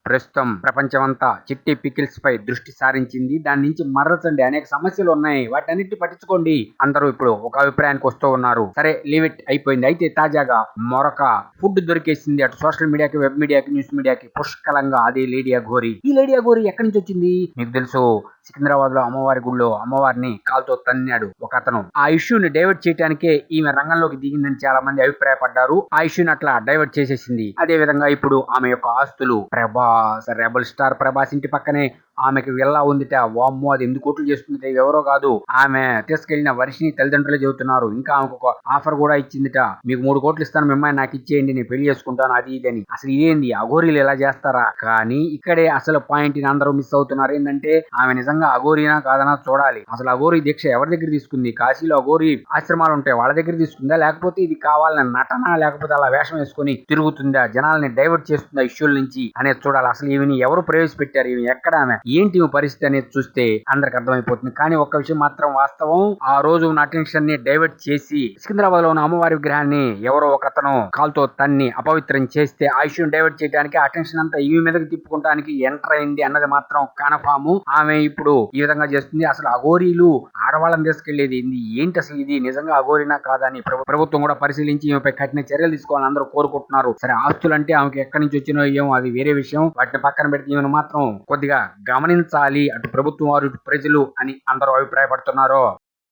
ప్రస్తుతం ప్రపంచమంతా చిట్టి పికిల్స్ పై దృష్టి సారించింది. దాని నుంచి మర్రచండి, అనేక సమస్యలు ఉన్నాయి, వాటన్నిటిని పట్టించుకోండి. అందరూ ఇప్పుడు ఒక అభిప్రాయానికి వస్తూ ఉన్నారు. సరే, లీవ్ ఇట్ అయిపోయింది. అయితే తాజాగా మరొక ఫుడ్ దొరికేసింది అటు సోషల్ మీడియాకి, వెబ్ మీడియాకి, న్యూస్ మీడియాకి పుష్కలంగా. అది లేడీ అఘోరి. ఈ లేడీ అఘోరి ఎక్కడి నుంచి వచ్చింది మీకు తెలుసు? సికింద్రాబాద్ లో అమ్మవారి గుడిలో అమ్మవారిని కాలుతో తన్నాడు ఒక అతను. ఆ ఇష్యూని డైవర్ట్ చేయడానికే ఈమె రంగంలోకి దిగిందని చాలా మంది అభిప్రాయపడ్డారు. ఆ ఇష్యూని అట్లా డైవర్ట్ చేసేసింది. అదే విధంగా ఇప్పుడు ఆమె యొక్క ఆస్తులు, ప్రభాస్, రెబల్ స్టార్ ప్రభాస్ ఇంటి పక్కనే ఆమెకి విల్లా ఉందిట. వామ్మో, అది 8 కోట్లు చేస్తుందిట. ఎవరో కాదు, ఆమె తీసుకెళ్లిన వర్షిని తల్లిదండ్రులే చెబుతున్నారు. ఇంకా ఆమెకు ఒక ఆఫర్ కూడా ఇచ్చిందిట. మీకు 3 కోట్లు ఇస్తాను, మిమ్మల్ని నాకు ఇచ్చేయండి, నేను పెళ్లి చేసుకుంటాను, అది ఇది అని. అసలు ఇదేంది, అఘోరీలు ఎలా చేస్తారా? కానీ ఇక్కడే అసలు పాయింట్ ని అందరూ మిస్ అవుతున్నారు. ఏంటంటే ఆమె నిజంగా అఘోరీనా కాదనా చూడాలి. అసలు అఘోరీ దీక్ష ఎవరి దగ్గర తీసుకుంది? కాశీలో అఘోరీ ఆశ్రమాలు ఉంటాయి, వాళ్ళ దగ్గర తీసుకుందా? లేకపోతే ఇది కావాలని నటన, లేకపోతే అలా వేషం వేసుకుని తిరుగుతుందా, జనాల్ని డైవర్ట్ చేస్తుందా ఇష్యూల నుంచి అనేది చూడాలి. అసలు ఈమెని ఎవరు ప్రవేశపెట్టారు, ఈమె ఎక్కడ, ఆమె ఏంటి పరిస్థితి అనేది చూస్తే అందరికి అర్థమైపోతుంది. కానీ ఒక్క విషయం మాత్రం వాస్తవం, ఆ రోజు ఉన్న అటెన్షన్ ని డైవర్ట్ చేసి సికింద్రాబాద్ లో ఉన్న అమ్మవారి విగ్రహాన్ని ఎవరో ఒక అతను కాలుతో తన్ని అపవిత్రం చేస్తే ఆ ఇష్యూని డైవర్ట్ చేయడానికి, అటెన్షన్ అంతా ఈమె మీదకి తిప్పుకోవడానికి ఎంటర్ అయింది అన్నది మాత్రం కన్ఫామ్. ఆమె ఇప్పుడు ఈ విధంగా చేస్తుంది. అసలు అఘోరీలు ఆడవాళ్ళని తీసుకెళ్లేది ఏంటి? అసలు ఇది నిజంగా అఘోరీనా కాదని ప్రభుత్వం కూడా పరిశీలించి ఈమెపై కఠిన చర్యలు తీసుకోవాలని అందరూ కోరుకుంటున్నారు. సరే, ఆస్తులు అంటే ఆమెకి ఎక్కడి నుంచి వచ్చినో ఏమో, అది వేరే విషయం. వాటిని పక్కన పెడితే ఈమెను మాత్రం కొద్దిగా గమనించాలి అటు ప్రభుత్వం వారు, ఇటు ప్రజలు అని అందరూ అభిప్రాయపడుతున్నారు.